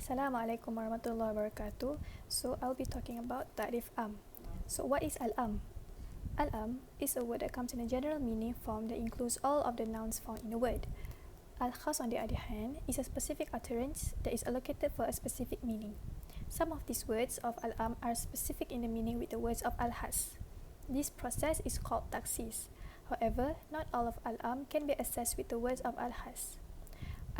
Assalamualaikum warahmatullahi wabarakatuh. So I'll be talking about ta'rif am. So what is al-am? Al-am is a word that comes in a general meaning form that includes all of the nouns found in a word. Al-Khas, on the other hand, is a specific utterance that is allocated for a specific meaning. Some of these words of al-am are specific in the meaning with the words of al-Khas. This process is called taksis. However, not all of al-am can be accessed with the words of al-Khas.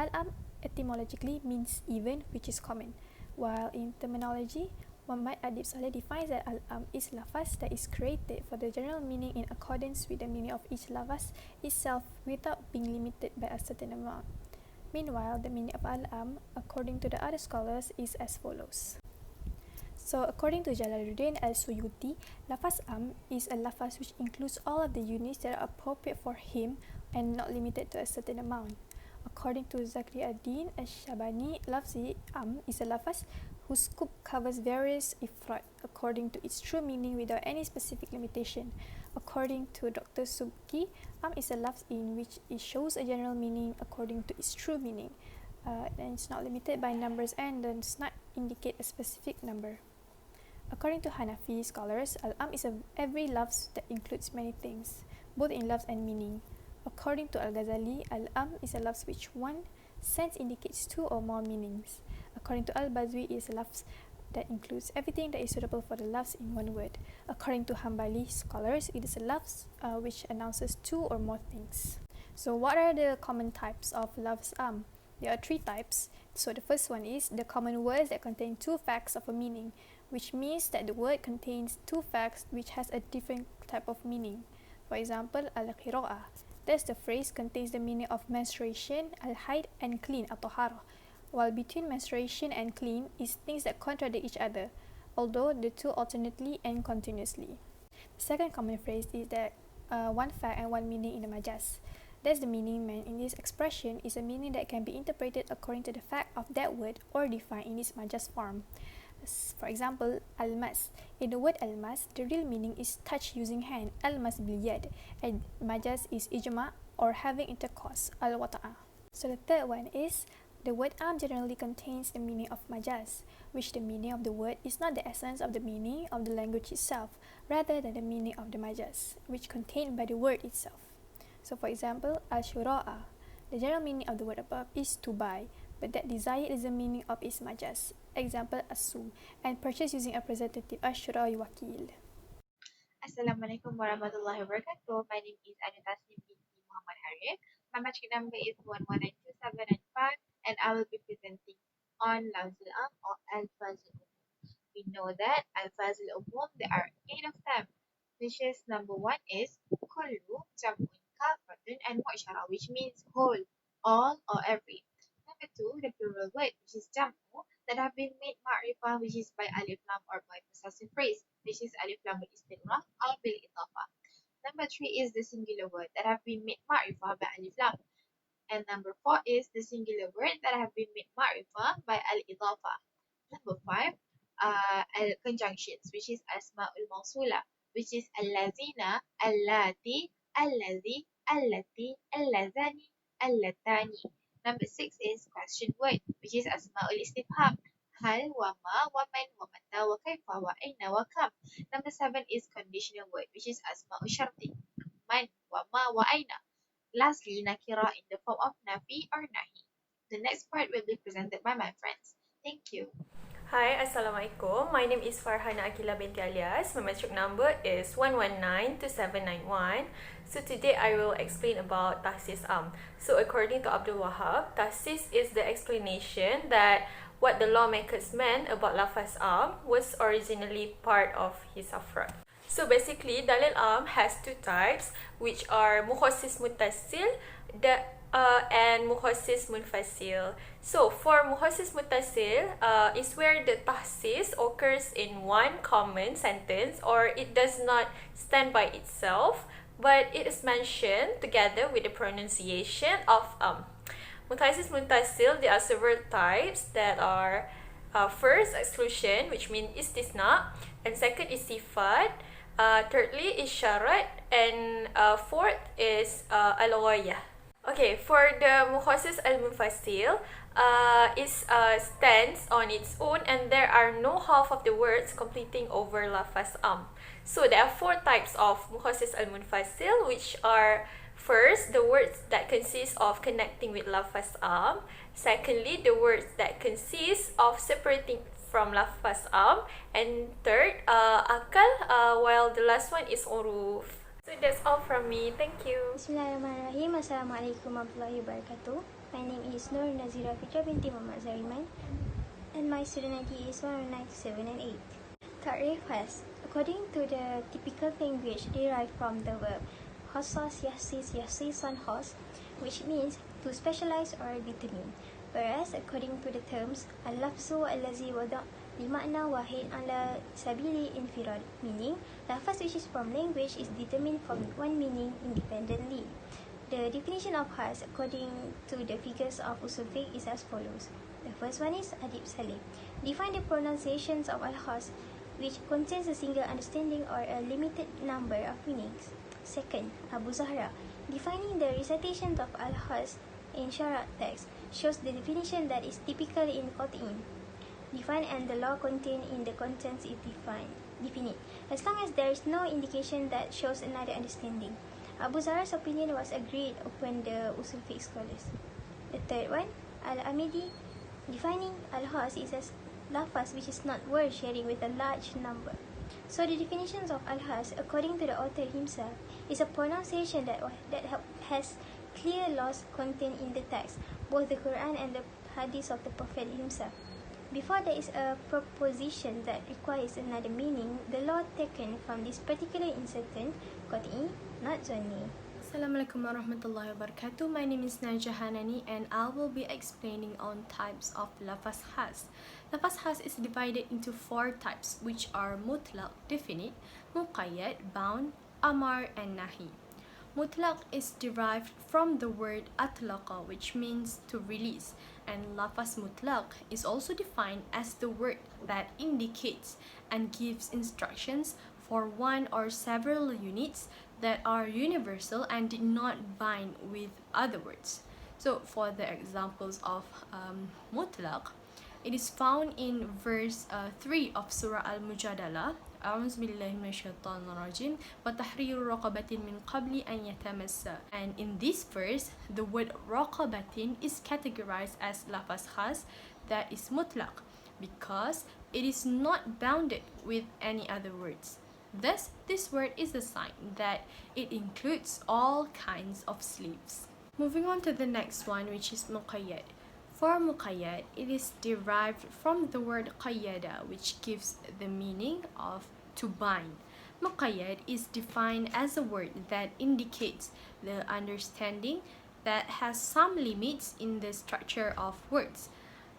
Al-am etymologically means even, which is common, while in terminology, Muhammad Adib Saleh defines that al-am is lafaz that is created for the general meaning in accordance with the meaning of each lafaz itself without being limited by a certain amount. Meanwhile, the meaning of al-am, according to the other scholars, is as follows. So, according to Jalaluddin al-Suyuti, lafaz am is a lafaz which includes all of the units that are appropriate for him and not limited to a certain amount. According to Zakriuddin al-Shabani, lafzi am is a lafaz whose scope covers various ifrad according to its true meaning without any specific limitation. According to Dr. Subki, am is a lafz in which it shows a general meaning according to its true meaning, and it's not limited by numbers and does not indicate a specific number. According to Hanafi scholars, al-am is every lafz that includes many things, both in lafz and meaning. According to Al-Ghazali, al-am is a lafz which one sense indicates two or more meanings. According to Al-Bazwi, it is a lafz that includes everything that is suitable for the lafz in one word. According to Hanbali scholars, it is a lafz which announces two or more things. So what are the common types of lafz am? There are three types. So the first one is the common words that contain two facts of a meaning, which means that the word contains two facts which has a different type of meaning. For example, al-qira'ah. Thus, the phrase contains the meaning of menstruation, al-haid, and clean, at-tahara, while between menstruation and clean is things that contradict each other, although the two alternately and continuously. The second common phrase is that one fact and one meaning in the majaz. Thus, the meaning meant in this expression is a meaning that can be interpreted according to the fact of that word or defined in its majaz form. For example, al-mas. In the word al-mas, the real meaning is touch using hand, al-mas bil-yad, and majaz is ijma' or having intercourse, al-wata'a. So the third one is the word am generally contains the meaning of majaz, which the meaning of the word is not the essence of the meaning of the language itself, rather than the meaning of the majaz, which contained by the word itself. So for example, al-shura'a. The general meaning of the word above is to buy, but that desire is the meaning of its majaz. Example, asum, and purchase using a representative ashura wakil. Assalamualaikum warahmatullahi wabarakatuh. My name is Anu Tasnim binti Muhammad Harith. My matric number is 119275 and I will be presenting on Lafzul Am or Al-Fazul Umum. We know that Al-Fazul Umum, there are 8 of them, which is number 1 is Kullu, Jam'un, Kafatun, and Mu'syara, which means whole, all, or every. Number 2, the plural word, which is Jam'u, that have been made ma'rifah, which is by alif lam or by possessive phrase, which is alif lam bil istinrah or bil idafah. Number 3 is the singular word that have been made ma'rifah by alif lam. And number 4 is the singular word that have been made ma'rifah by al idafah. Number 5, conjunctions, which is asma'ul mawsula, which is allazina, allati, allazi, allati, allazani, allatani. Number 6 is question word, which is asma'ul istifham. Hal, wa ma, wa man, wa mata, wa kaifa, wa aina, wa kam. Number 7 is conditional word, which is asma'ul syarti. Man, wa ma, wa aina. Lastly, nakira in the form of nafi or nahi. The next part will be presented by my friends. Thank you. Hi, Assalamualaikum. My name is Farhana Akila binti Alias. My matric number is 1192791. So today I will explain about tahsis am. So according to Abdul Wahab, tahsis is the explanation that what the lawmakers meant about lafaz am was originally part of his afrad. So basically, dalil am has two types, which are mukhassis muttasil and mukhassis munfasil. So for mukhassis muttasil is where the tahsis occurs in one common sentence or it does not stand by itself, but it is mentioned together with the pronunciation of Mukhassis muttasil, there are several types that are first, exclusion, which means istisna, and second is sifat, thirdly is syarat, and fourth is al-ghayah. Okay, for the Mukhasis al-Munfasil, it stands on its own and there are no half of the words completing over lafaz So there are four types of Mukhasis al-Munfasil, which are first, the words that consist of connecting with lafaz secondly, the words that consist of separating from lafaz and third, akal, while the last one is uruf. So that's all from me. Thank you. Bismillahirrahmanirrahim. Assalamualaikum warahmatullahi wabarakatuh. My name is Nur Nazira Fitra binti Muhammad Zariman and my student ID is 197 and 8. Ta'rif Khas. According to the typical language derived from the verb Khasas yahsis on khas, which means to specialize or determine. Whereas according to the terms al-lafzu allazi wada' limakna wahid ala sabili infirad, meaning lafaz which is from language is determined from one meaning independently. The definition of khas according to the figures of usul fiqh is as follows. The first one is Adib Saleh. Define the pronunciations of al-khas which contains a single understanding or a limited number of meanings. Second, Abu Zahra. Defining the recitations of al-khas in Sharat text shows the definition that is typical in Qat'in. Define and the law contained in the contents is definite, as long as there is no indication that shows another understanding. Abu Zahra's opinion was agreed upon the usul fiqh scholars. The third one, Al-Amidi, defining al-khas is a lafaz which is not word sharing with a large number. So the definitions of al-khas, according to the author himself, is a pronunciation that has clear laws contained in the text, both the Quran and the hadith of the Prophet himself. Before there is a proposition that requires another meaning, the law taken from this particular incident, qat'i, not zanni. Assalamualaikum warahmatullahi wabarakatuh. My name is Najah Hanani and I will be explaining on types of lafaz khas. Lafaz khas is divided into four types, which are mutlaq, definite, muqayyad, bound, amar, and nahi. Mutlaq is derived from the word atlaqa, which means to release, and lafaz mutlaq is also defined as the word that indicates and gives instructions for one or several units that are universal and did not bind with other words. So for the examples of mutlaq, it is found in verse 3 of Surah Al-Mujadalah. أعوذ بالله من الشيطان الرجيم وتحرير رقبة من قبل أن يتمسا. And in this verse, the word رقبة is categorized as lafaz khas, that is mutlaq, because it is not bounded with any other words. Thus, this word is a sign that it includes all kinds of slaves. Moving on to the next one, which is muqayyad. For muqayyad, it is derived from the word qayyada, which gives the meaning of to bind. Muqayyad is defined as a word that indicates the understanding that has some limits in the structure of words.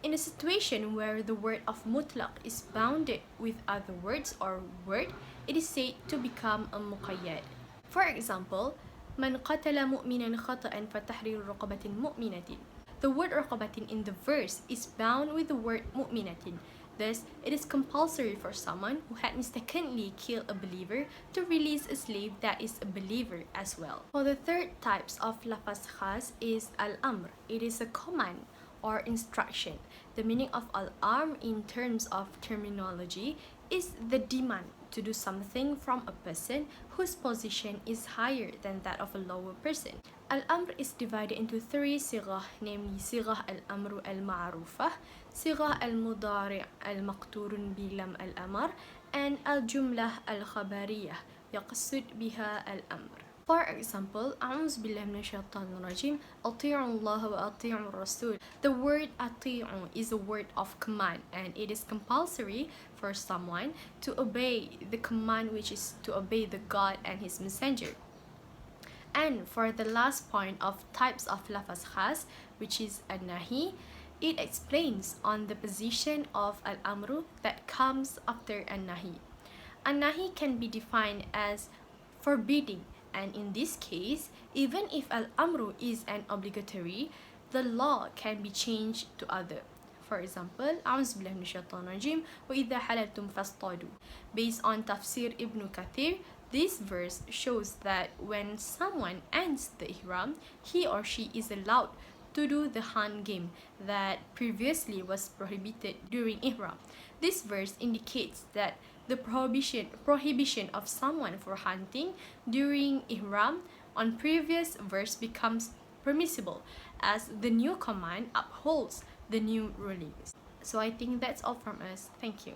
In a situation where the word of mutlaq is bounded with other words or word, it is said to become a muqayyad. For example, من قتل مؤمنا خطأ فتحرير رقبة مؤمنة. The word raqabatin in the verse is bound with the word mu'minatin. Thus, it is compulsory for someone who had mistakenly killed a believer to release a slave that is a believer as well. For the third types of lafaz khas is al-amr. It is a command or instruction. The meaning of al-amr in terms of terminology is the demand to do something from a person whose position is higher than that of a lower person. Al-amr is divided into three sighah, namely sighah al-amru al-ma'rufah, sighah al-mudari' al-maqturun bilam al-amr, and al-jumlah al-khabariyah yaqsud biha al-amr. For example, أعوذ بالله من الشيطان الرجيم أطيعوا الله وأطيعوا الرسول. The word أطيعوا is a word of command, and it is compulsory for someone to obey the command, which is to obey the God and His Messenger. And for the last point of types of lafaz khas, which is an-nahi, it explains on the position of al-amru that comes after an-nahi. An-nahi can be defined as forbidding, and in this case, even if al-amru is an obligatory, the law can be changed to other. For example, أعوذ بالله من الشيطان الرجيم وإذا حللتم فاصطادوا. Based on Tafsir Ibn Kathir, This verse shows that when someone ends the ihram, he or she is allowed to do the hunt game that previously was prohibited during ihram. This verse indicates that the prohibition of someone for hunting during ihram on previous verse becomes permissible as the new command upholds the new rulings. So I think that's all from us. Thank you.